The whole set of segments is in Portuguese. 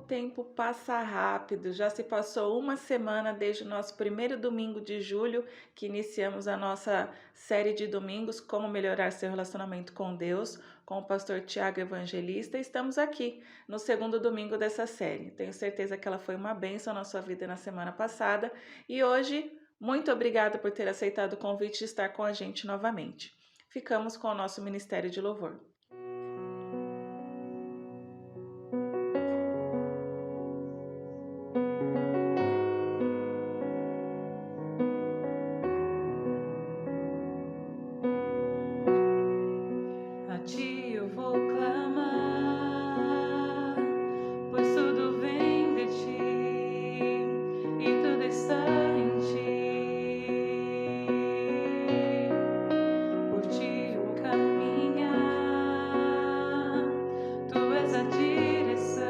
tempo passa rápido, já se passou uma semana desde o nosso primeiro domingo de julho, que iniciamos a nossa série de domingos, Como Melhorar Seu Relacionamento com Deus, com o pastor Tiago Evangelista. Estamos aqui no segundo domingo dessa série. Tenho certeza que ela foi uma bênção na sua vida na semana passada e hoje, muito obrigada por ter aceitado o convite de estar com a gente novamente. Ficamos com o nosso Ministério de Louvor. A ti eu vou clamar, pois tudo vem de ti e tudo está em ti. Por ti eu vou caminhar, tu és a direção,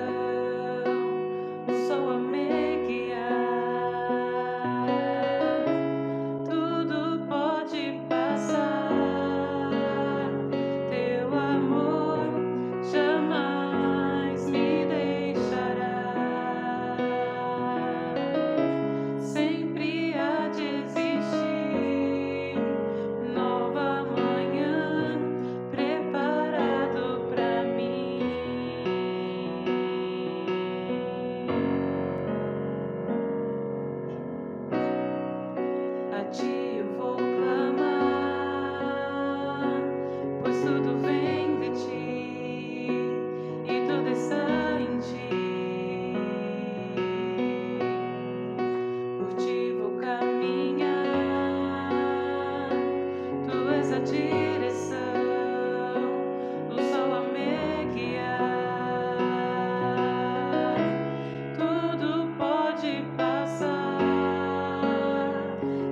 o sol a me guiar. Tudo pode passar. Teu amor jamais me deixará. Sempre há de existir nova manhã preparado pra mim. A ti eu vou clamar, pois tudo vem de ti e tudo está em ti. Por ti vou caminhar, tu és a direção, o sol a me guiar. Tudo pode passar,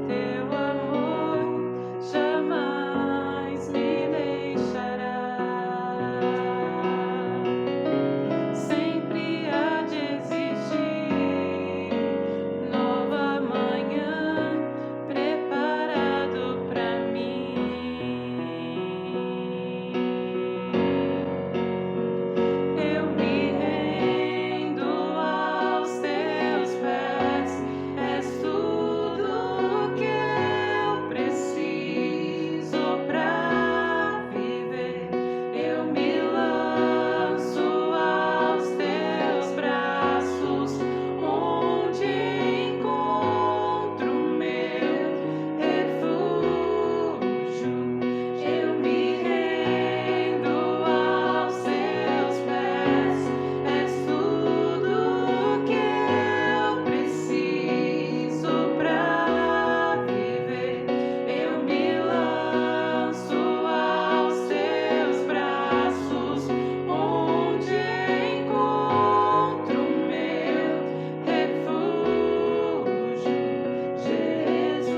teu amor jamais me deixará. Sempre há de existir nova manhã preparado pra mim. Eu me rendo aos teus pés, és tudo que eu preciso pra viver. Eu me lanço aos teus braços, onde encontro meu refúgio. Eu me rendo aos teus pés, és tudo que eu preciso pra viver. Eu me lanço aos teus braços, onde encontro meu refúgio, Jesus.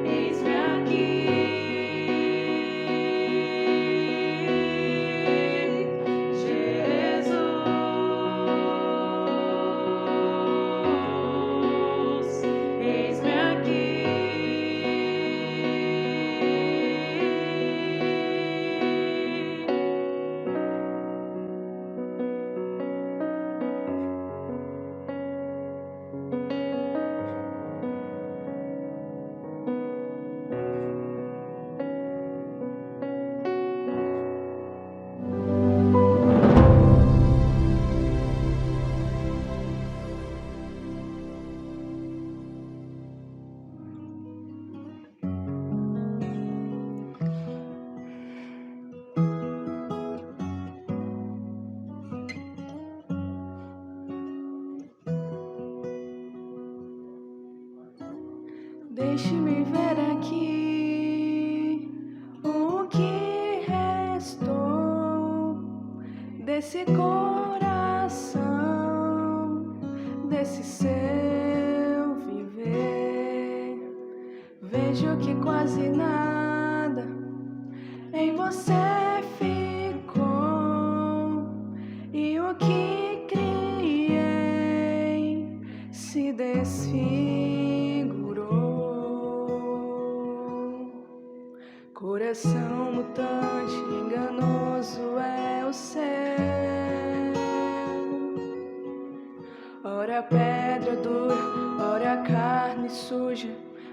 Eis-me aqui, Jesus. Eis-me aqui. Deixe-me ver aqui o que restou desse coração, desse seu viver. Vejo que quase nada em você ficou, e o que criei se desfigurou. Coração mutante, enganoso, Ora pedra dura, ora carne suja,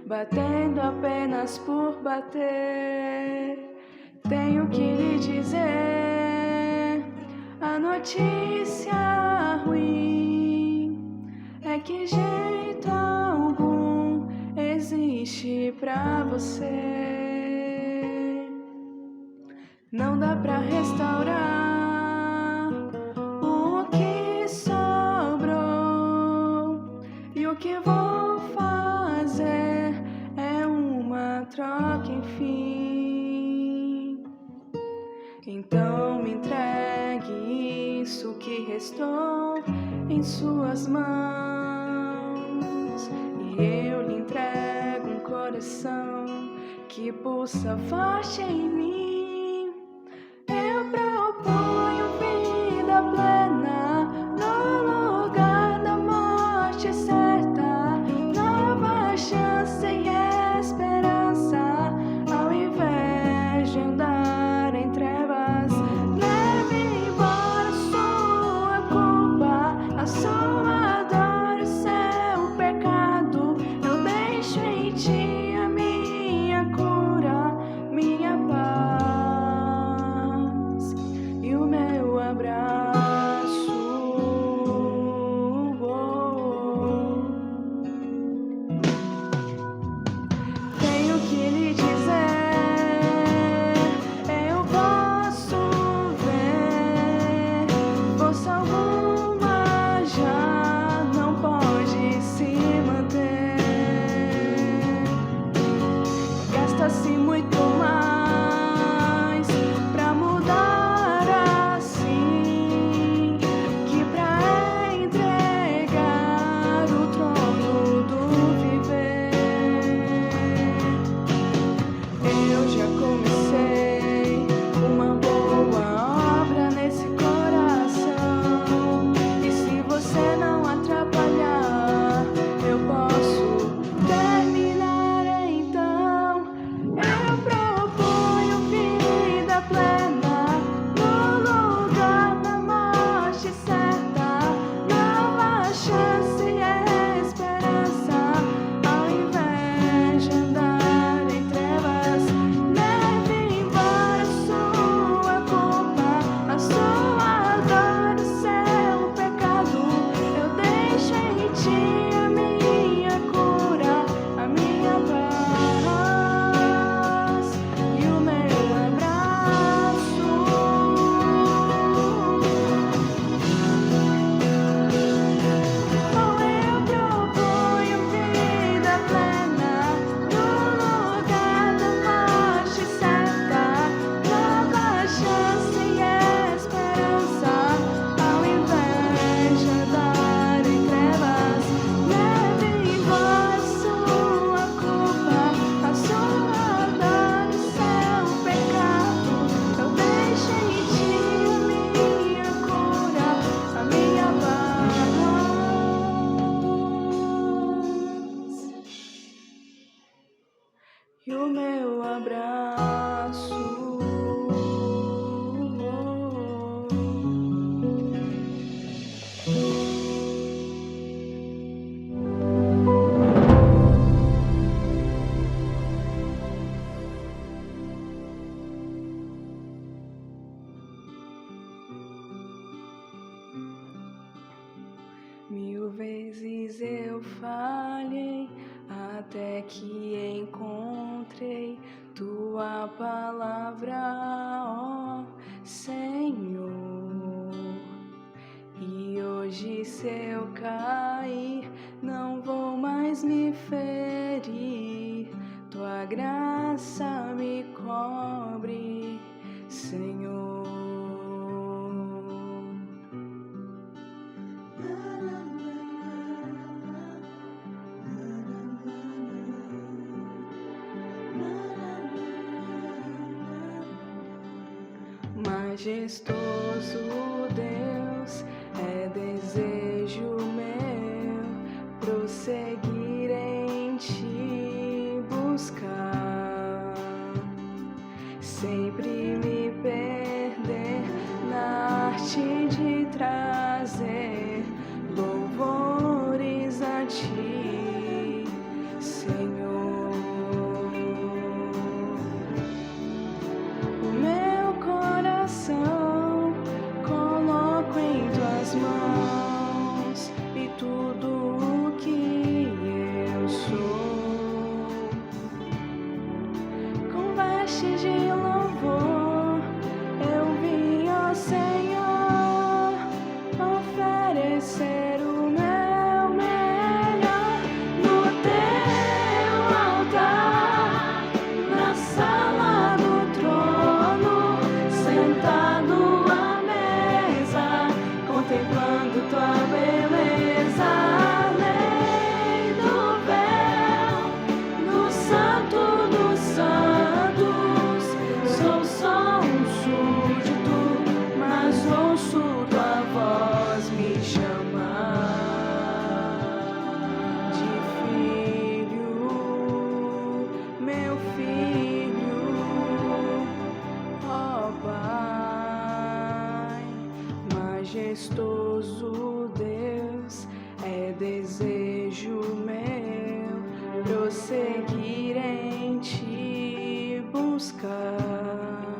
batendo apenas por bater. Tenho que lhe dizer, a notícia ruim é que jeito algum existe pra você. Não dá pra restaurar o que sobrou, e o que vou fazer é uma troca, enfim. Então me entregue isso que restou em suas mãos, e eu lhe entrego um coração que pulsa forte em mim. Eu proponho vida plena no lugar da morte certa, nova chance e esperança, ao invés de andar em trevas. Leve embora sua culpa, a sua dor, o seu pecado. Eu deixo em ti a minha cura, minha paz e o meu abraço. Tenho que lhe dizer, eu posso ver, força alguma já não pode se manter. Gasta-se muito mais pra mudar assim, que pra entregar o trono do viver. Eu já comecei uma boa obra nesse coração, e se você não atrapalhar, eu posso terminar então. Eu proponho vida plena no lugar da morte certa, nova chance e esperança, ao invés de andar em trevas. Leve embora sua culpa, a sua dor, o seu pecado. Eu deixo em ti a minha cura, a minha paz e o meu abraço. Oh, eu proponho vida plena no lugar da morte certa, nova chance e esperança, ao invés de andar em trevas. Leve embora sua culpa, a sua dor, o seu pecado. Eu deixo em ti a minha cura, a minha paz e o meu abraço. Mil vezes eu falhei até que encontrei tua palavra, ó Senhor. E hoje, se eu cair, não vou mais me ferir. Tua graça me cobre, Senhor. Majestoso Deus, é desejo meu prosseguir em ti, buscar, sempre me perder na arte de trazer louvor tudo o que eu sou. Com vestes de louvor, eu vim, ó Senhor, oferecer o meu melhor no teu altar, na sala do trono, sentado à mesa, contemplando tua beleza, além do véu, no santo dos santos. Sou só um súdito, mas ouço tua voz me chamar de filho, meu filho, ó Pai. Majestoso Deus, é desejo meu prosseguir em te buscar,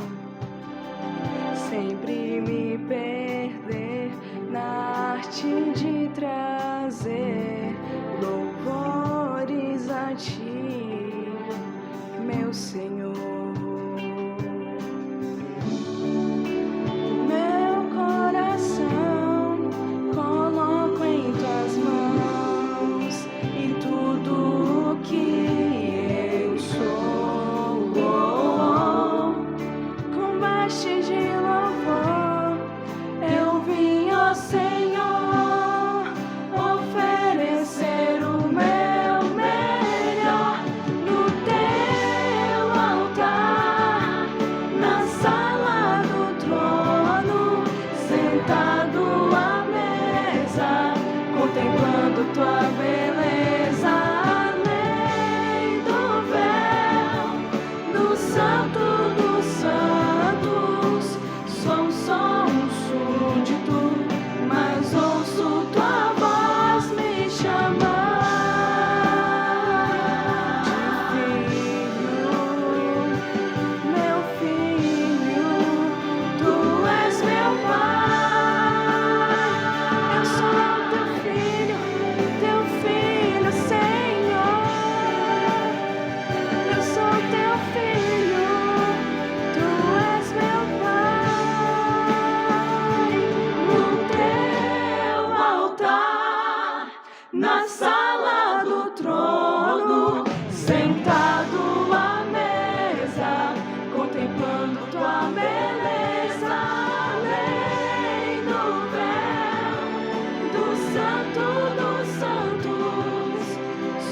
sempre me perder na arte de trazer louvores a ti, meu Senhor. Meu coração coloco em tuas mãos e tudo o que eu sou. Com vestes de louvor, eu vim, ó Senhor, oferecer o meu melhor no teu altar, na sala do trono, sentado à mesa, contemplando tua beleza, além do véu, no santo dos santos. Sou só um súdito, mas ouço tua voz me chamar de filho, meu filho, tu és meu pai. Eu sou teu filho, Senhor. Eu sou teu filho, tu és meu pai. No teu altar, na sala do trono, sentado à mesa, contemplando tua beleza, além do véu, do santo dos santos.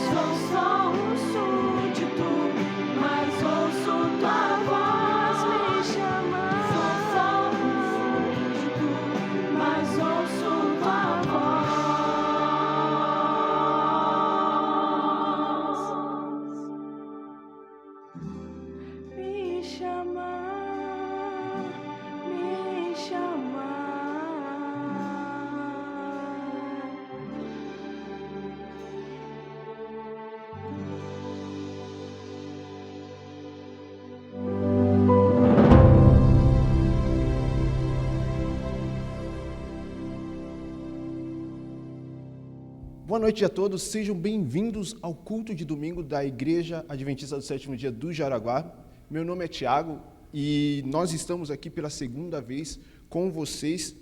Sou só um súdito, mas ouço tua voz me chamar. Sou só um súdito, mas ouço tua voz me chamar, me chamar. Boa noite a todos, sejam bem-vindos ao culto de domingo da Igreja Adventista do Sétimo Dia do Jaraguá. Meu nome é Tiago e nós estamos aqui pela segunda vez com vocês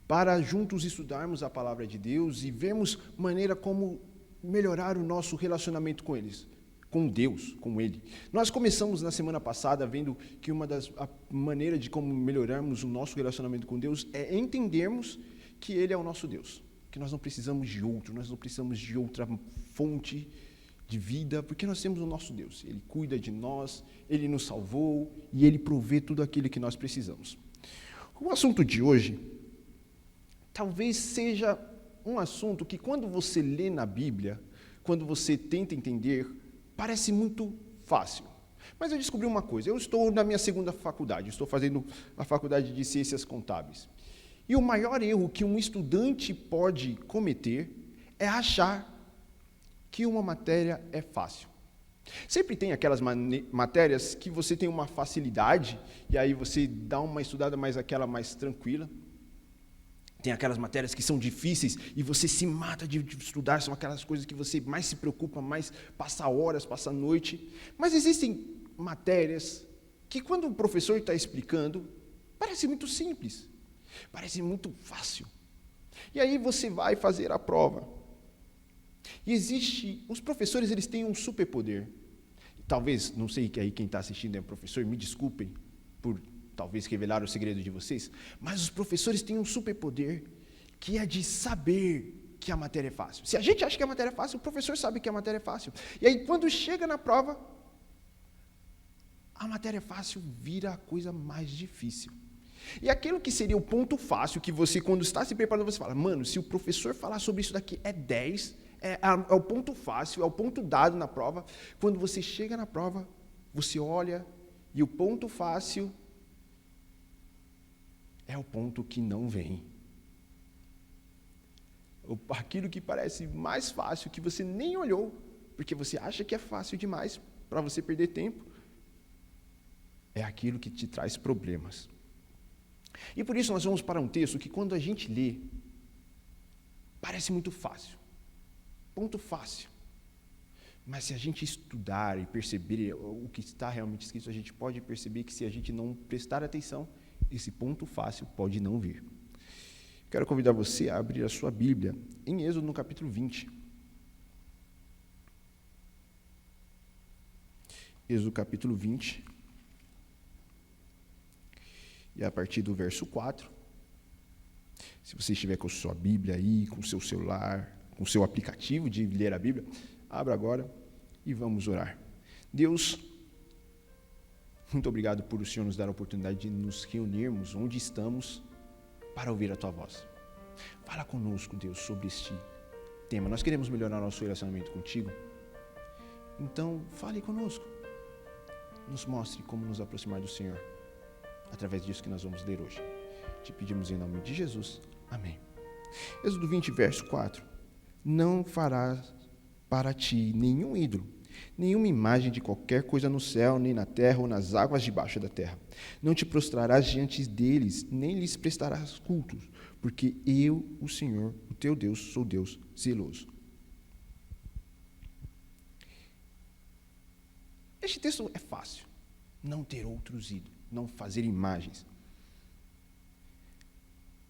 para juntos estudarmos a Palavra de Deus e vermos maneira como melhorar o nosso relacionamento com eles, com Deus, com Ele. Nós começamos na semana passada vendo que a maneira de como melhorarmos o nosso relacionamento com Deus é entendermos que Ele é o nosso Deus, que nós não precisamos de outro, nós não precisamos de outra fonte de vida, porque nós temos o nosso Deus. Ele cuida de nós, Ele nos salvou e Ele provê tudo aquilo que nós precisamos. O assunto de hoje talvez seja um assunto que quando você lê na Bíblia, quando você tenta entender, parece muito fácil. Mas eu descobri uma coisa, eu estou na minha segunda faculdade, estou fazendo a faculdade de Ciências Contábeis. E o maior erro que um estudante pode cometer é achar que uma matéria é fácil. Sempre tem aquelas matérias que você tem uma facilidade, e aí você dá uma estudada mais aquela mais tranquila. Tem aquelas matérias que são difíceis e você se mata de estudar, são aquelas coisas que você mais se preocupa, mais passa horas, passa noite. Mas existem matérias que quando o professor está explicando, parece muito simples, parece muito fácil. E aí você vai fazer a prova. E os professores eles têm um superpoder. Talvez, não sei que aí quem está assistindo é professor, me desculpem por talvez revelar o segredo de vocês, mas os professores têm um superpoder que é de saber que a matéria é fácil. Se a gente acha que a matéria é fácil, o professor sabe que a matéria é fácil. E aí, quando chega na prova, a matéria fácil vira a coisa mais difícil. E aquilo que seria o ponto fácil, que você, quando está se preparando, você fala, mano, se o professor falar sobre isso daqui é 10, é o ponto fácil, é o ponto dado na prova. Quando você chega na prova, você olha e o ponto fácil é o ponto que não vem. Aquilo que parece mais fácil, que você nem olhou, porque você acha que é fácil demais para você perder tempo, é aquilo que te traz problemas. E por isso nós vamos para um texto que quando a gente lê, parece muito fácil. Ponto fácil. Mas se a gente estudar e perceber o que está realmente escrito, a gente pode perceber que se a gente não prestar atenção, esse ponto fácil pode não vir. Quero convidar você a abrir a sua Bíblia em Êxodo no capítulo 20. Êxodo capítulo 20. E a partir do verso 4, se você estiver com a sua Bíblia aí, com o seu celular, com o seu aplicativo de ler a Bíblia, abra agora e vamos orar. Deus, muito obrigado por o Senhor nos dar a oportunidade de nos reunirmos onde estamos para ouvir a Tua voz. Fala conosco, Deus, sobre este tema. Nós queremos melhorar nosso relacionamento contigo. Então, fale conosco. Nos mostre como nos aproximar do Senhor. Através disso que nós vamos ler hoje. Te pedimos em nome de Jesus. Amém. Êxodo 20, verso 4. Não farás para ti nenhum ídolo, nenhuma imagem de qualquer coisa no céu, nem na terra ou nas águas debaixo da terra. Não te prostrarás diante deles, nem lhes prestarás cultos, porque eu, o Senhor, o teu Deus, sou Deus zeloso. Este texto é fácil. Não ter outros ídolos, não fazer imagens.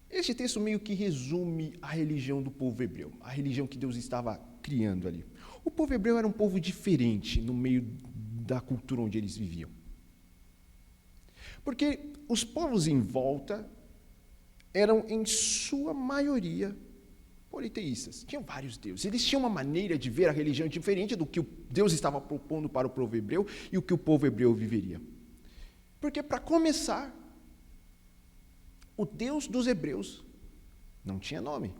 Este texto meio que resume a religião do povo hebreu, a religião que Deus estava criando ali. O povo hebreu era um povo diferente no meio da cultura onde eles viviam. Porque os povos em volta eram, em sua maioria, politeístas. Tinham vários deuses. Eles tinham uma maneira de ver a religião diferente do que Deus estava propondo para o povo hebreu e o que o povo hebreu viveria. Porque, para começar, o Deus dos hebreus não tinha nome.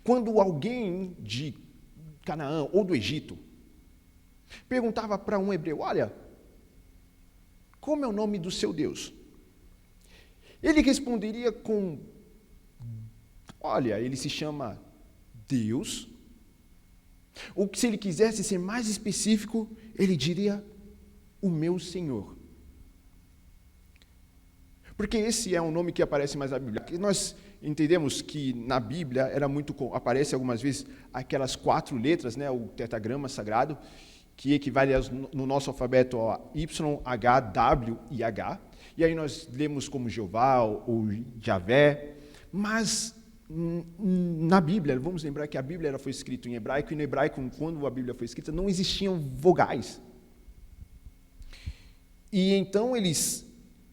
Quando alguém de Canaã ou do Egito perguntava para um hebreu, olha, como é o nome do seu Deus? Ele responderia com, olha, ele se chama Deus. Ou se ele quisesse ser mais específico, ele diria, o meu Senhor. Porque esse é um nome que aparece mais na Bíblia. Nós entendemos que na Bíblia aparece algumas vezes aquelas 4 letras, né, o tetragrama sagrado, que equivale no nosso alfabeto a Y, H, W e H. E aí nós lemos como Jeová ou Javé. Mas na Bíblia, vamos lembrar que a Bíblia foi escrita em hebraico, e no hebraico, quando a Bíblia foi escrita, não existiam vogais. E então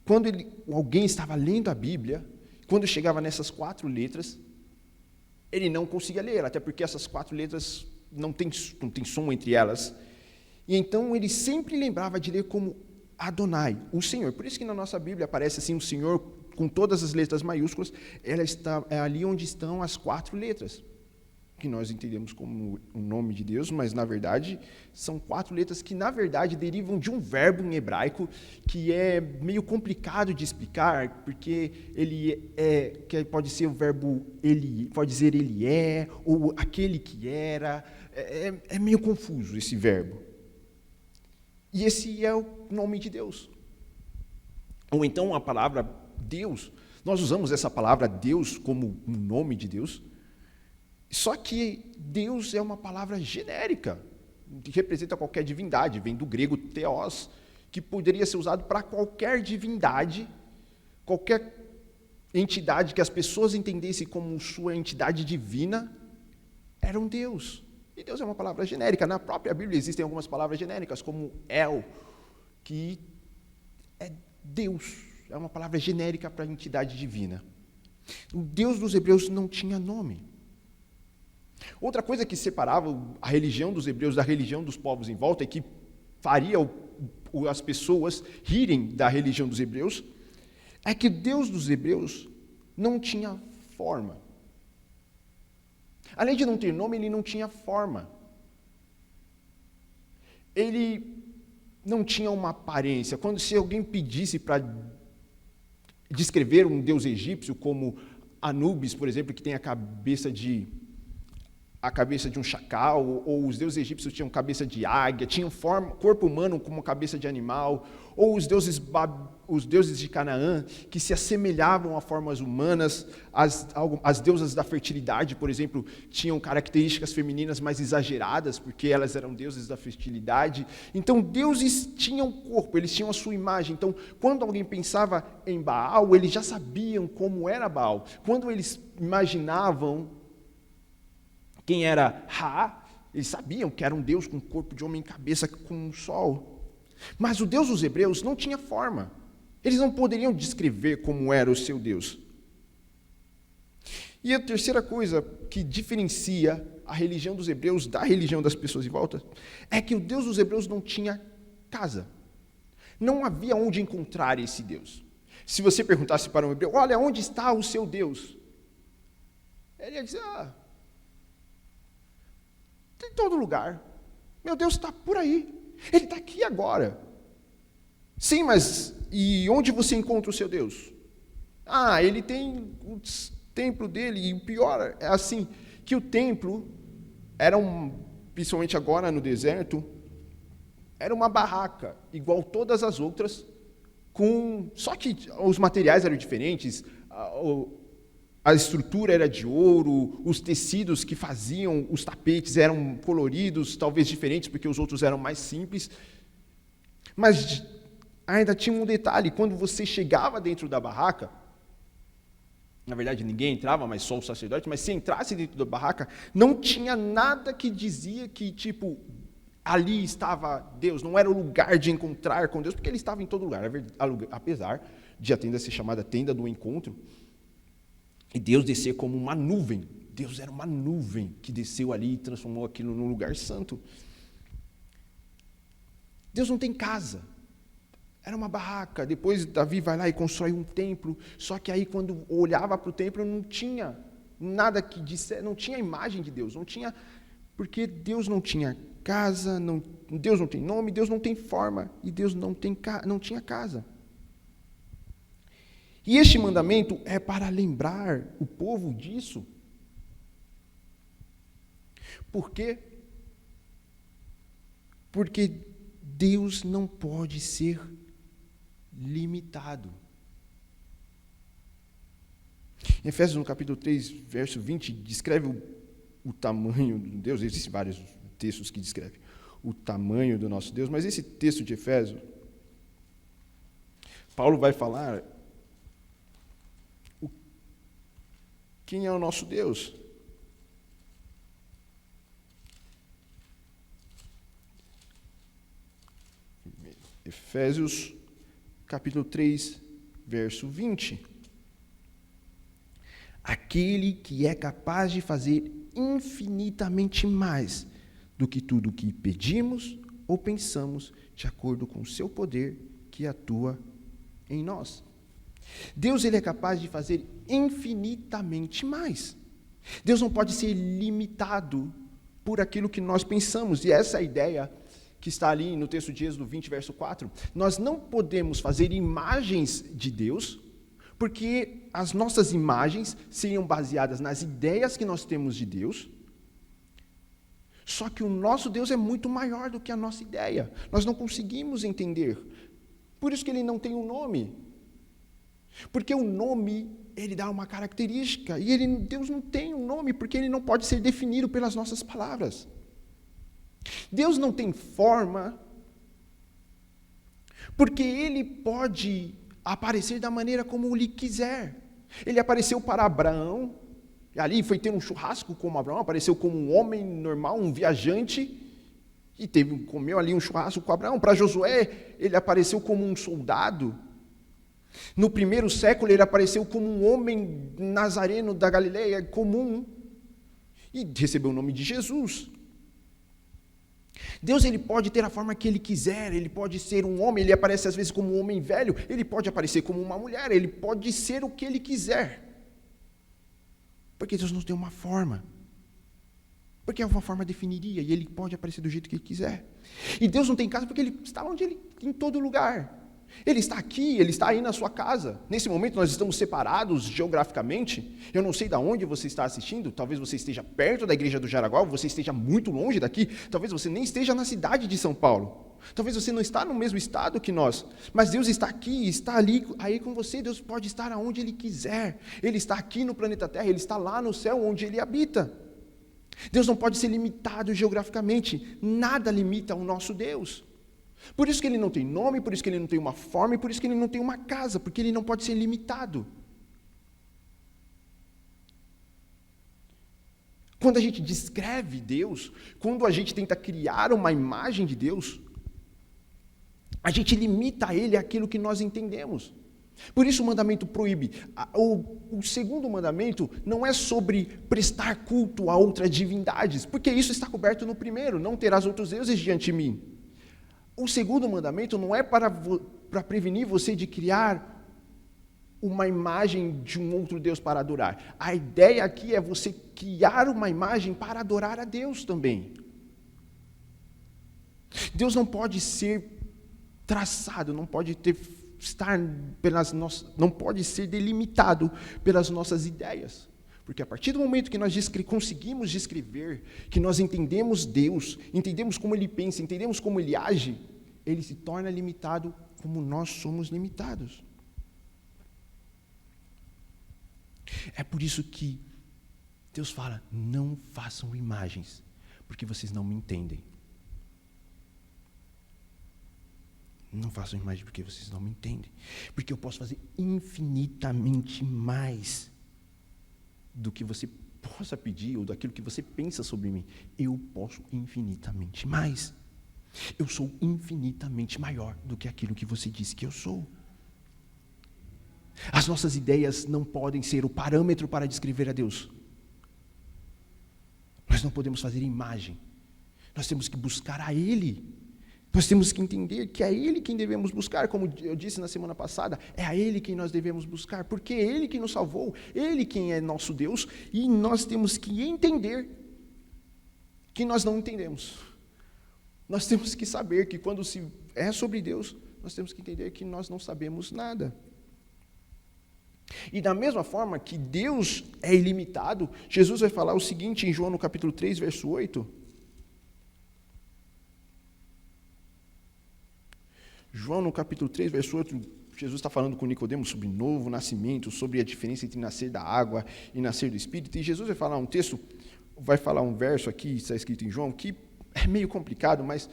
quando alguém estava lendo a Bíblia, quando chegava nessas 4 letras, ele não conseguia ler, até porque essas 4 letras não tem som entre elas. E então ele sempre lembrava de ler como Adonai, o Senhor. Por isso que na nossa Bíblia aparece assim o Senhor com todas as letras maiúsculas, é ali onde estão as 4 letras, que nós entendemos como o nome de Deus, mas na verdade são 4 letras que na verdade derivam de um verbo em hebraico que é meio complicado de explicar, porque que pode ser o verbo ele, pode dizer ele é, ou aquele que era, é meio confuso esse verbo. E esse é o nome de Deus. Ou então a palavra Deus. Nós usamos essa palavra Deus como um nome de Deus, só que Deus é uma palavra genérica, que representa qualquer divindade, vem do grego theos, que poderia ser usado para qualquer divindade, qualquer entidade que as pessoas entendessem como sua entidade divina, era um Deus. E Deus é uma palavra genérica. Na própria Bíblia existem algumas palavras genéricas, como El, que é Deus, é uma palavra genérica para a entidade divina. O Deus dos hebreus não tinha nome. Outra coisa que separava a religião dos hebreus da religião dos povos em volta, e que faria as pessoas rirem da religião dos hebreus, é que o Deus dos hebreus não tinha forma. Além de não ter nome, ele não tinha forma. Ele não tinha uma aparência. Se alguém pedisse para descrever um deus egípcio como Anubis, por exemplo, que tem a cabeça de um chacal, ou os deuses egípcios tinham cabeça de águia, tinham corpo humano como cabeça de animal, ou os deuses de Canaã, que se assemelhavam a formas humanas, as deusas da fertilidade, por exemplo, tinham características femininas mais exageradas, porque elas eram deuses da fertilidade. Então, deuses tinham corpo, eles tinham a sua imagem. Então, quando alguém pensava em Baal, eles já sabiam como era Baal. Quando eles imaginavam quem era Ra, eles sabiam que era um Deus com corpo de homem e cabeça com um sol. Mas o Deus dos hebreus não tinha forma. Eles não poderiam descrever como era o seu Deus. E a terceira coisa que diferencia a religião dos hebreus da religião das pessoas em volta é que o Deus dos hebreus não tinha casa. Não havia onde encontrar esse Deus. Se você perguntasse para um hebreu, olha, onde está o seu Deus? Ele ia dizer, em todo lugar. Meu Deus está por aí. Ele está aqui agora. Sim, mas e onde você encontra o seu Deus? Ele tem o templo dele, e o pior é assim, que o templo era principalmente agora no deserto, era uma barraca, igual todas as outras, só que os materiais eram diferentes, a estrutura era de ouro, os tecidos que faziam os tapetes eram coloridos, talvez diferentes, porque os outros eram mais simples. Mas ainda tinha um detalhe, quando você chegava dentro da barraca, na verdade ninguém entrava, mas só o sacerdote, mas se entrasse dentro da barraca, não tinha nada que dizia que, ali estava Deus, não era o lugar de encontrar com Deus, porque ele estava em todo lugar, apesar de a tenda ser chamada tenda do encontro, e Deus descer como uma nuvem. Deus era uma nuvem que desceu ali e transformou aquilo num lugar santo. Deus não tem casa. Era uma barraca. Depois Davi vai lá e constrói um templo. Só que aí quando olhava para o templo não tinha nada que dissesse, não tinha imagem de Deus. Não tinha, porque Deus não tinha casa, Deus não tem nome, Deus não tem forma. E Deus não tinha casa. E este mandamento é para lembrar o povo disso. Por quê? Porque Deus não pode ser limitado. Em Efésios, no capítulo 3, verso 20, descreve o tamanho de Deus. Existem vários textos que descrevem o tamanho do nosso Deus, mas esse texto de Efésios, Paulo vai falar quem é o nosso Deus. Efésios, capítulo 3, verso 20. Aquele que é capaz de fazer infinitamente mais do que tudo o que pedimos ou pensamos, de acordo com o seu poder que atua em nós. Deus, ele é capaz de fazer infinitamente mais. Deus não pode ser limitado por aquilo que nós pensamos. E essa é a ideia que está ali no texto de Êxodo 20, verso 4. Nós não podemos fazer imagens de Deus, porque as nossas imagens seriam baseadas nas ideias que nós temos de Deus. Só que o nosso Deus é muito maior do que a nossa ideia. Nós não conseguimos entender. Por isso que ele não tem um nome. Porque o nome, ele dá uma característica, e Deus não tem um nome, porque ele não pode ser definido pelas nossas palavras. Deus não tem forma, porque ele pode aparecer da maneira como ele quiser. Ele apareceu para Abraão, e ali foi ter um churrasco com Abraão, apareceu como um homem normal, um viajante, e comeu ali um churrasco com Abraão. Para Josué, ele apareceu como um soldado. No primeiro século, ele apareceu como um homem nazareno da Galileia, comum, e recebeu o nome de Jesus. Deus, ele pode ter a forma que ele quiser, ele pode ser um homem, ele aparece às vezes como um homem velho, ele pode aparecer como uma mulher, ele pode ser o que ele quiser. Porque Deus não tem uma forma. Porque uma forma definiria, e ele pode aparecer do jeito que ele quiser. E Deus não tem casa porque ele está em todo lugar. Ele está aqui, ele está aí na sua casa. Nesse momento nós estamos separados geograficamente. Eu não sei de onde você está assistindo. Talvez você esteja perto da igreja do Jaraguá, ou você esteja muito longe daqui. Talvez você nem esteja na cidade de São Paulo. Talvez você não está no mesmo estado que nós. Mas Deus está aqui, está ali, aí com você. Deus pode estar aonde Ele quiser. Ele está aqui no planeta Terra, Ele está lá no céu onde Ele habita. Deus não pode ser limitado geograficamente. Nada limita o nosso Deus. Por isso que ele não tem nome, por isso que ele não tem uma forma, e por isso que ele não tem uma casa, porque ele não pode ser limitado. Quando a gente descreve Deus, quando a gente tenta criar uma imagem de Deus, a gente limita ele àquilo que nós entendemos. Por isso o mandamento proíbe. O segundo mandamento não é sobre prestar culto a outras divindades, porque isso está coberto no primeiro, não terás outros deuses diante de mim. O segundo mandamento não é para prevenir você de criar uma imagem de um outro Deus para adorar. A ideia aqui é você criar uma imagem para adorar a Deus também. Deus não pode ser traçado, não pode não pode ser delimitado pelas nossas ideias. Porque a partir do momento que nós conseguimos descrever, que nós entendemos Deus, entendemos como Ele pensa, entendemos como Ele age, Ele se torna limitado como nós somos limitados. É por isso que Deus fala, não façam imagens, porque vocês não me entendem. Não façam imagem porque vocês não me entendem. Porque eu posso fazer infinitamente mais do que você possa pedir, ou daquilo que você pensa sobre mim. Eu posso infinitamente mais. Eu sou infinitamente maior do que aquilo que você disse que eu sou. As nossas ideias não podem ser o parâmetro para descrever a Deus. Nós não podemos fazer imagem. Nós temos que buscar a Ele. Nós temos que entender que é Ele quem devemos buscar, como eu disse na semana passada, é a Ele quem nós devemos buscar, porque é Ele quem nos salvou, Ele quem é nosso Deus, e nós temos que entender que nós não entendemos. Nós temos que saber que quando se é sobre Deus, nós temos que entender que nós não sabemos nada. E da mesma forma que Deus é ilimitado, Jesus vai falar o seguinte em João no capítulo 3, verso 8, João, no capítulo 3, verso 8, Jesus está falando com Nicodemo sobre novo nascimento, sobre a diferença entre nascer da água e nascer do Espírito. E Jesus vai falar um verso aqui, está escrito em João, que é meio complicado, mas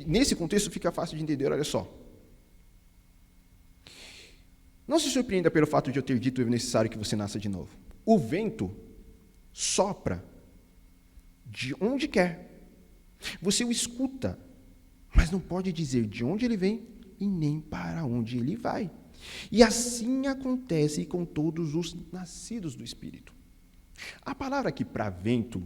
nesse contexto fica fácil de entender, olha só. Não se surpreenda pelo fato de eu ter dito que é necessário que você nasça de novo. O vento sopra de onde quer. Você o escuta, mas não pode dizer de onde ele vem e nem para onde ele vai. E assim acontece com todos os nascidos do Espírito. A palavra aqui para vento,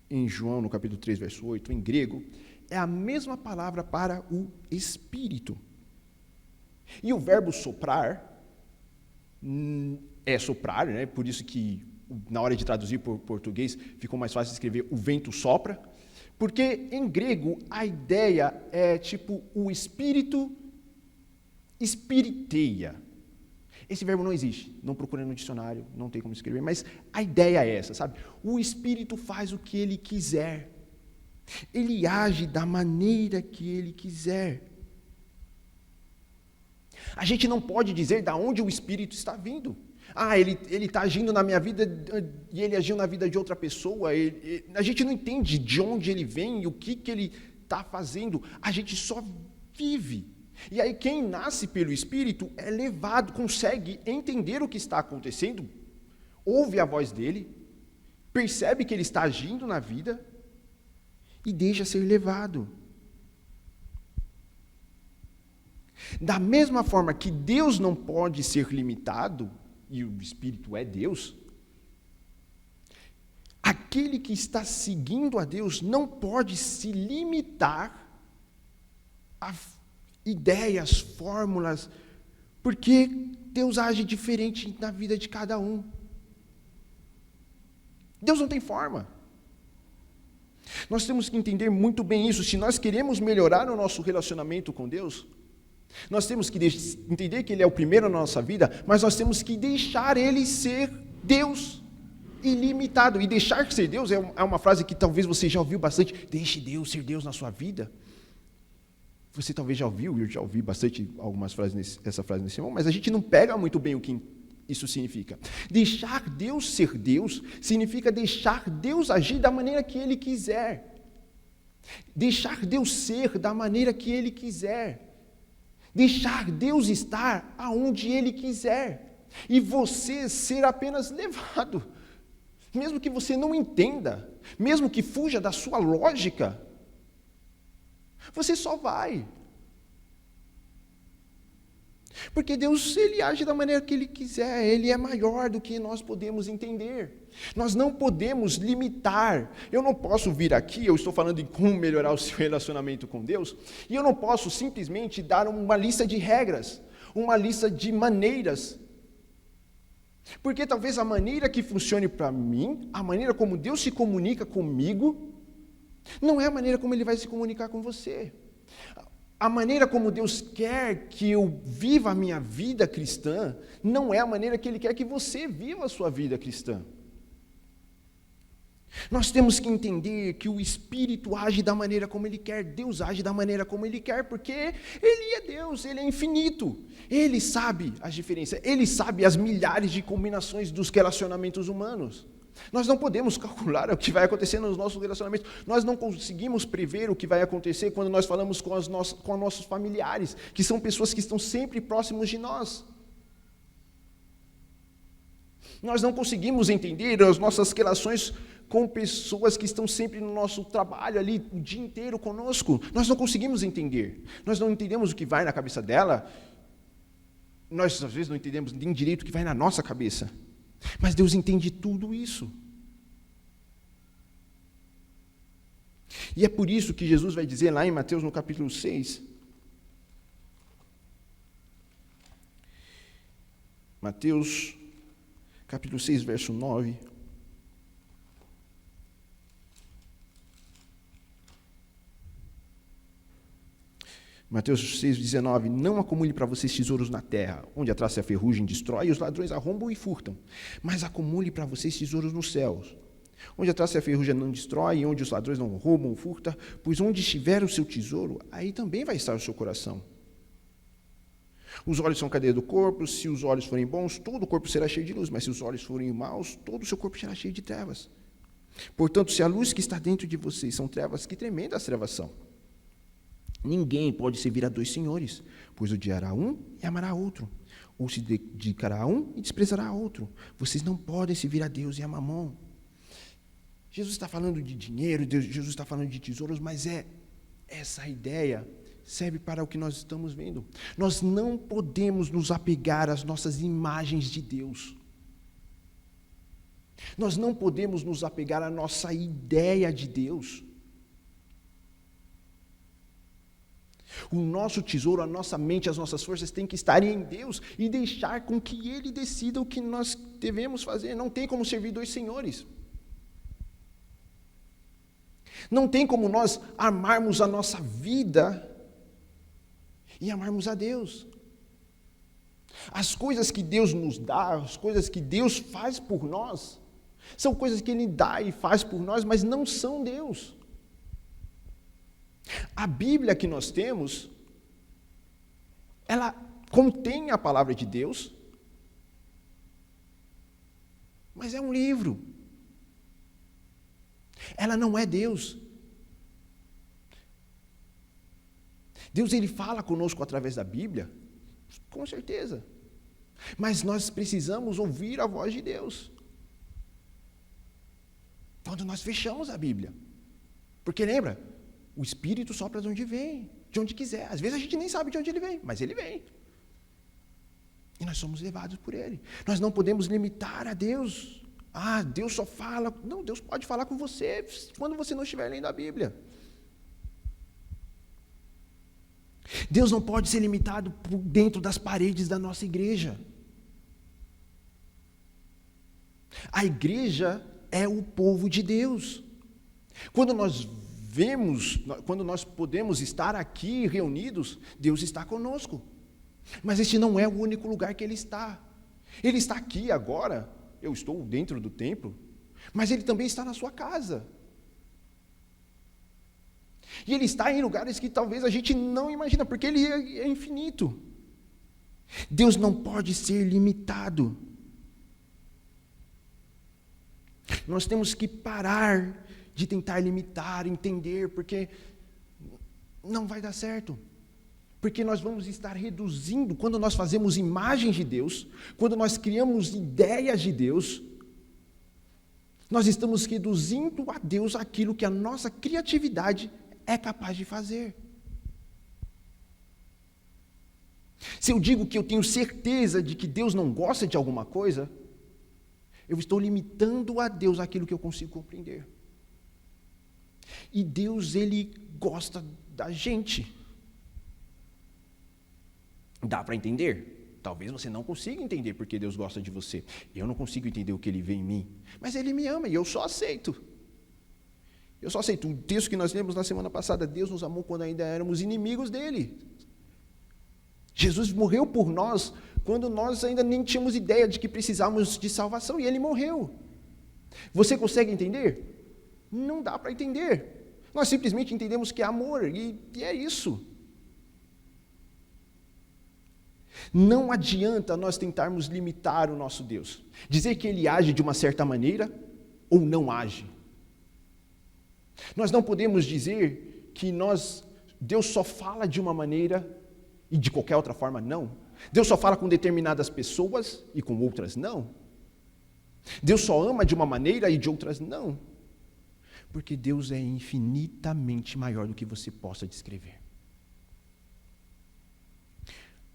em João, no capítulo 3, verso 8, em grego, é a mesma palavra para o Espírito. E o verbo soprar é soprar, né? Por isso que na hora de traduzir para o português ficou mais fácil escrever o vento sopra. Porque em grego a ideia é tipo o espírito espiriteia. Esse verbo não existe, não procurei no dicionário, não tem como escrever, mas a ideia é essa, sabe? O espírito faz o que ele quiser. Ele age da maneira que ele quiser. A gente não pode dizer de onde o Espírito está vindo. Ah, ele está agindo na minha vida e ele agiu na vida de outra pessoa. A gente não entende de onde ele vem e o que ele está fazendo. A gente só vive. E aí quem nasce pelo Espírito é levado, consegue entender o que está acontecendo, ouve a voz dele, percebe que ele está agindo na vida e deixa ser levado. Da mesma forma que Deus não pode ser limitado, e o Espírito é Deus, aquele que está seguindo a Deus não pode se limitar a ideias, fórmulas, porque Deus age diferente na vida de cada um. Deus não tem forma. Nós temos que entender muito bem isso. Se nós queremos melhorar o nosso relacionamento com Deus, nós temos que entender que Ele é o primeiro na nossa vida, mas nós temos que deixar Ele ser Deus ilimitado. E deixar ser Deus é uma frase que talvez você já ouviu bastante. Deixe Deus ser Deus na sua vida. Você talvez já ouviu, eu já ouvi bastante algumas frases essa frase nesse momento, mas a gente não pega muito bem o que isso significa. Deixar Deus ser Deus significa deixar Deus agir da maneira que Ele quiser. Deixar Deus ser da maneira que Ele quiser. Deixar Deus estar aonde Ele quiser. E você ser apenas levado. Mesmo que você não entenda, mesmo que fuja da sua lógica, você só vai. Porque Deus, Ele age da maneira que Ele quiser, Ele é maior do que nós podemos entender. Nós não podemos limitar. Eu não posso vir aqui, eu estou falando em como melhorar o seu relacionamento com Deus, e eu não posso simplesmente dar uma lista de regras, uma lista de maneiras. Porque talvez a maneira que funcione para mim, a maneira como Deus se comunica comigo, não é a maneira como Ele vai se comunicar com você. A maneira como Deus quer que eu viva a minha vida cristã, não é a maneira que Ele quer que você viva a sua vida cristã. Nós temos que entender que o Espírito age da maneira como Ele quer, Deus age da maneira como Ele quer, porque Ele é Deus, Ele é infinito. Ele sabe as diferenças, Ele sabe as milhares de combinações dos relacionamentos humanos. Nós não podemos calcular o que vai acontecer nos nossos relacionamentos. Nós não conseguimos prever o que vai acontecer quando nós falamos com os nossos familiares, que são pessoas que estão sempre próximos de nós. Nós não conseguimos entender as nossas relações com pessoas que estão sempre no nosso trabalho ali o dia inteiro conosco. Nós não conseguimos entender. Nós não entendemos o que vai na cabeça dela. Nós, às vezes, não entendemos nem direito o que vai na nossa cabeça. Mas Deus entende tudo isso. E é por isso que Jesus vai dizer lá em Mateus, no capítulo 6, Mateus, capítulo 6, verso 9. Mateus 6, 19, não acumule para vocês tesouros na terra, onde a traça e a ferrugem destrói, e os ladrões arrombam e furtam. Mas acumule para vocês tesouros nos céus, onde a traça e a ferrugem não destrói, e onde os ladrões não roubam ou furtam, pois onde estiver o seu tesouro, aí também vai estar o seu coração. Os olhos são a cadeia do corpo, se os olhos forem bons, todo o corpo será cheio de luz, mas se os olhos forem maus, todo o seu corpo será cheio de trevas. Portanto, se a luz que está dentro de vocês são trevas, que tremendas trevas são. Ninguém pode servir a dois senhores, pois odiará um e amará outro, ou se dedicará a um e desprezará a outro. Vocês não podem servir a Deus e a Mamon. Jesus está falando de dinheiro, Jesus está falando de tesouros, mas essa ideia serve para o que nós estamos vendo. Nós não podemos nos apegar às nossas imagens de Deus. Nós não podemos nos apegar à nossa ideia de Deus. O nosso tesouro, a nossa mente, as nossas forças têm que estar em Deus e deixar com que Ele decida o que nós devemos fazer. Não tem como servir dois senhores. Não tem como nós amarmos a nossa vida e amarmos a Deus. As coisas que Deus nos dá, as coisas que Deus faz por nós, são coisas que Ele dá e faz por nós, mas não são Deus. A Bíblia que nós temos, ela contém a palavra de Deus, mas é um livro. Ela não é Deus. Deus, ele fala conosco através da Bíblia, com certeza. Mas nós precisamos ouvir a voz de Deus. Quando nós fechamos a Bíblia. Porque lembra, o Espírito sopra de onde vem, de onde quiser. Às vezes a gente nem sabe de onde ele vem, mas ele vem. E nós somos levados por ele. Nós não podemos limitar a Deus. Ah, Deus só fala. Não, Deus pode falar com você quando você não estiver lendo a Bíblia. Deus não pode ser limitado por dentro das paredes da nossa igreja. A igreja é o povo de Deus. Quando nós podemos estar aqui reunidos, Deus está conosco. Mas este não é o único lugar que Ele está. Ele está aqui agora, eu estou dentro do templo, mas Ele também está na sua casa. E Ele está em lugares que talvez a gente não imagina, porque Ele é infinito. Deus não pode ser limitado. Nós temos que parar de tentar limitar, entender, porque não vai dar certo. Porque nós vamos estar reduzindo, quando nós fazemos imagens de Deus, quando nós criamos ideias de Deus, nós estamos reduzindo a Deus aquilo que a nossa criatividade é capaz de fazer. Se eu digo que eu tenho certeza de que Deus não gosta de alguma coisa, eu estou limitando a Deus aquilo que eu consigo compreender. E Deus, Ele gosta da gente. Dá para entender? Talvez você não consiga entender porque Deus gosta de você. Eu não consigo entender o que Ele vê em mim. Mas Ele me ama e eu só aceito. Eu só aceito. O texto que nós lemos na semana passada, Deus nos amou quando ainda éramos inimigos dEle. Jesus morreu por nós quando nós ainda nem tínhamos ideia de que precisávamos de salvação, e Ele morreu. Você consegue entender? Não dá para entender. Nós simplesmente entendemos que é amor, e é isso. Não adianta nós tentarmos limitar o nosso Deus. Dizer que Ele age de uma certa maneira ou não age. Nós não podemos dizer que Deus só fala de uma maneira e de qualquer outra forma não. Deus só fala com determinadas pessoas e com outras não. Deus só ama de uma maneira e de outras não. Porque Deus é infinitamente maior do que você possa descrever.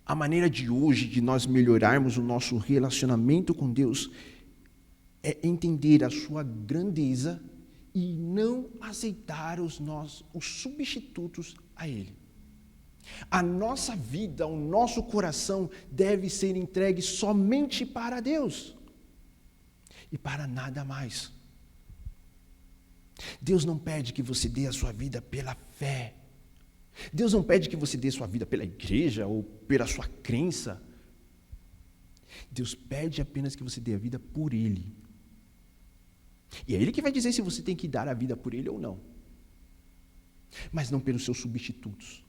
A maneira de hoje de nós melhorarmos o nosso relacionamento com Deus é entender a sua grandeza e não aceitar os substitutos a Ele. A nossa vida, o nosso coração deve ser entregue somente para Deus e para nada mais. Deus não pede que você dê a sua vida pela fé. Deus não pede que você dê a sua vida pela igreja ou pela sua crença. Deus pede apenas que você dê a vida por Ele. E é Ele que vai dizer se você tem que dar a vida por Ele ou não. Mas não pelos seus substitutos.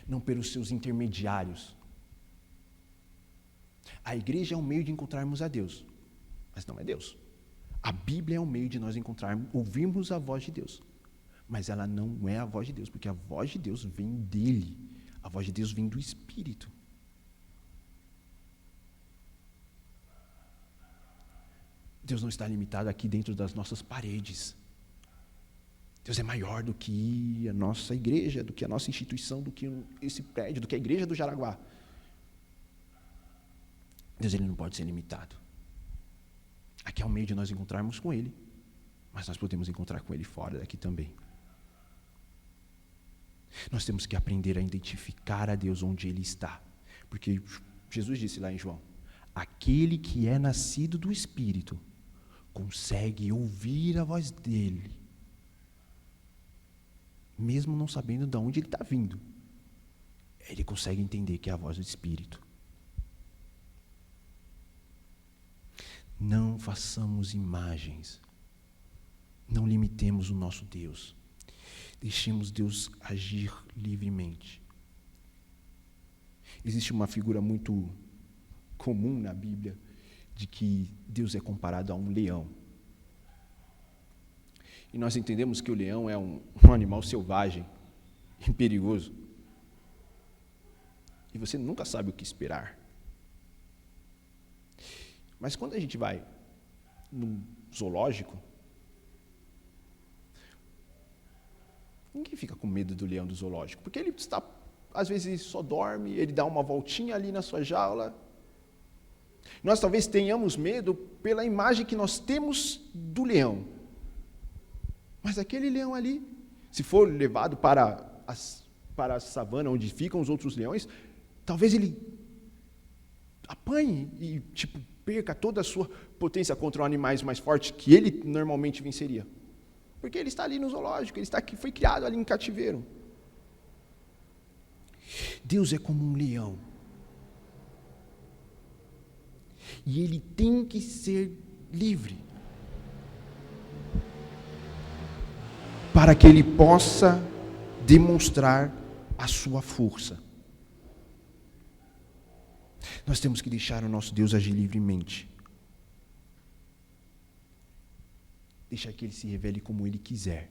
Não pelos seus intermediários. A igreja é um meio de encontrarmos a Deus, mas não é Deus. A Bíblia é um meio de nós ouvirmos a voz de Deus, mas ela não é a voz de Deus, porque a voz de Deus vem dEle, a voz de Deus vem do Espírito. Deus não está limitado aqui dentro das nossas paredes. Deus é maior do que a nossa igreja, do que a nossa instituição, do que esse prédio, do que a igreja do Jaraguá. Deus, Ele não pode ser limitado. Aqui é um meio de nós encontrarmos com Ele, mas nós podemos encontrar com Ele fora daqui também. Nós temos que aprender a identificar a Deus onde Ele está, porque Jesus disse lá em João, aquele que é nascido do Espírito consegue ouvir a voz dEle, mesmo não sabendo de onde Ele está vindo. Ele consegue entender que é a voz do Espírito. Não façamos imagens. Não limitemos o nosso Deus. Deixemos Deus agir livremente. Existe uma figura muito comum na Bíblia de que Deus é comparado a um leão. E nós entendemos que o leão é um animal selvagem e perigoso. E você nunca sabe o que esperar. Mas quando a gente vai num zoológico, ninguém fica com medo do leão do zoológico, porque ele está, às vezes, só dorme, ele dá uma voltinha ali na sua jaula. Nós talvez tenhamos medo pela imagem que nós temos do leão. Mas aquele leão ali, se for levado para a savana, onde ficam os outros leões, talvez ele apanhe e perca toda a sua potência contra animais mais fortes que ele normalmente venceria. Porque ele está ali no zoológico, foi criado ali em cativeiro. Deus é como um leão. E ele tem que ser livre. Para que ele possa demonstrar a sua força. Nós temos que deixar o nosso Deus agir livremente. Deixar que ele se revele como ele quiser,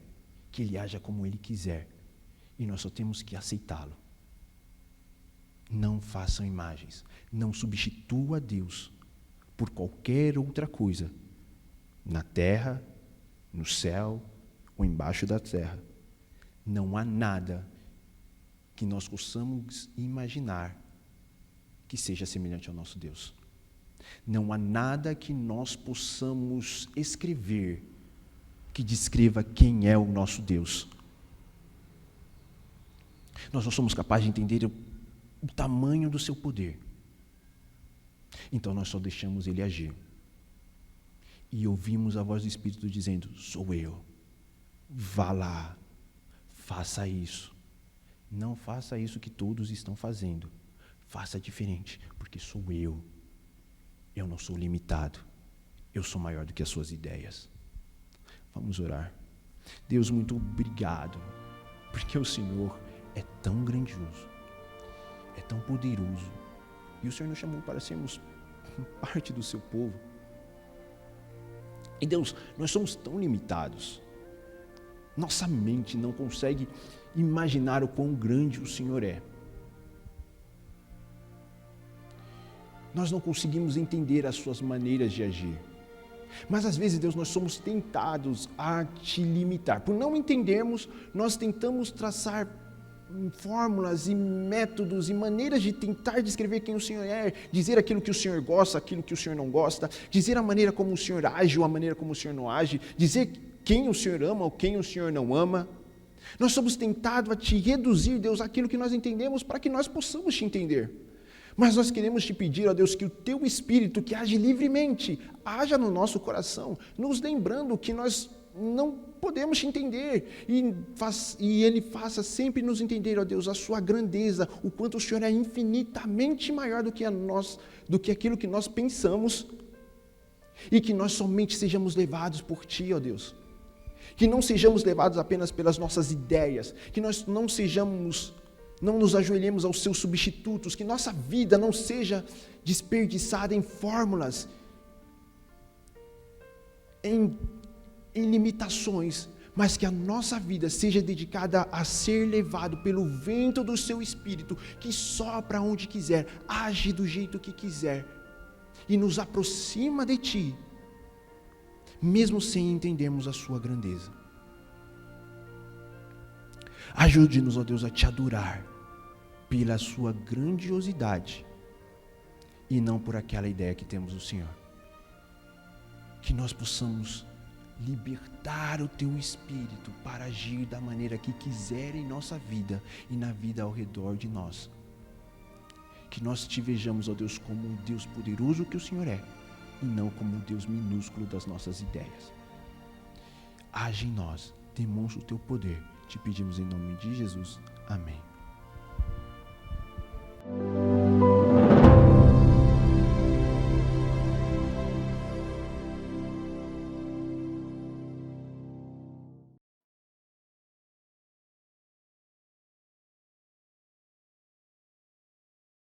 que ele haja como ele quiser. E nós só temos que aceitá-lo. Não façam imagens. Não substitua Deus por qualquer outra coisa, na terra, no céu ou embaixo da terra. Não há nada que nós possamos imaginar que seja semelhante ao nosso Deus. Não há nada que nós possamos escrever que descreva quem é o nosso Deus. Nós não somos capazes de entender o tamanho do seu poder. Então nós só deixamos ele agir. E ouvimos a voz do Espírito dizendo: sou eu. Vá lá. Faça isso. Não faça isso que todos estão fazendo. Faça diferente, porque sou eu. Eu não sou limitado. Eu sou maior do que as suas ideias. Vamos orar. Deus, muito obrigado, porque o Senhor é tão grandioso, é tão poderoso, e o Senhor nos chamou para sermos parte do seu povo. E Deus, nós somos tão limitados. Nossa mente não consegue imaginar o quão grande o Senhor é. Nós não conseguimos entender as suas maneiras de agir. Mas às vezes, Deus, nós somos tentados a te limitar. Por não entendermos, nós tentamos traçar fórmulas e métodos e maneiras de tentar descrever quem o Senhor é, dizer aquilo que o Senhor gosta, aquilo que o Senhor não gosta, dizer a maneira como o Senhor age ou a maneira como o Senhor não age, dizer quem o Senhor ama ou quem o Senhor não ama. Nós somos tentados a te reduzir, Deus, aquilo que nós entendemos para que nós possamos te entender. Mas nós queremos te pedir, ó Deus, que o teu Espírito, que age livremente, haja no nosso coração, nos lembrando que nós não podemos te entender, e Ele faça sempre nos entender, ó Deus, a sua grandeza, o quanto o Senhor é infinitamente maior do que aquilo que nós pensamos, e que nós somente sejamos levados por Ti, ó Deus. Que não sejamos levados apenas pelas nossas ideias, que nós não nos ajoelhemos aos seus substitutos, que nossa vida não seja desperdiçada em fórmulas, em limitações, mas que a nossa vida seja dedicada a ser levado pelo vento do seu Espírito, que sopra onde quiser, age do jeito que quiser, e nos aproxima de Ti, mesmo sem entendermos a sua grandeza. Ajude-nos, ó Deus, a te adorar pela sua grandiosidade e não por aquela ideia que temos do Senhor. Que nós possamos libertar o teu Espírito para agir da maneira que quiser em nossa vida e na vida ao redor de nós. Que nós te vejamos, ó Deus, como um Deus poderoso que o Senhor é e não como um Deus minúsculo das nossas ideias. Age em nós, demonstra o teu poder. Te pedimos em nome de Jesus. Amém.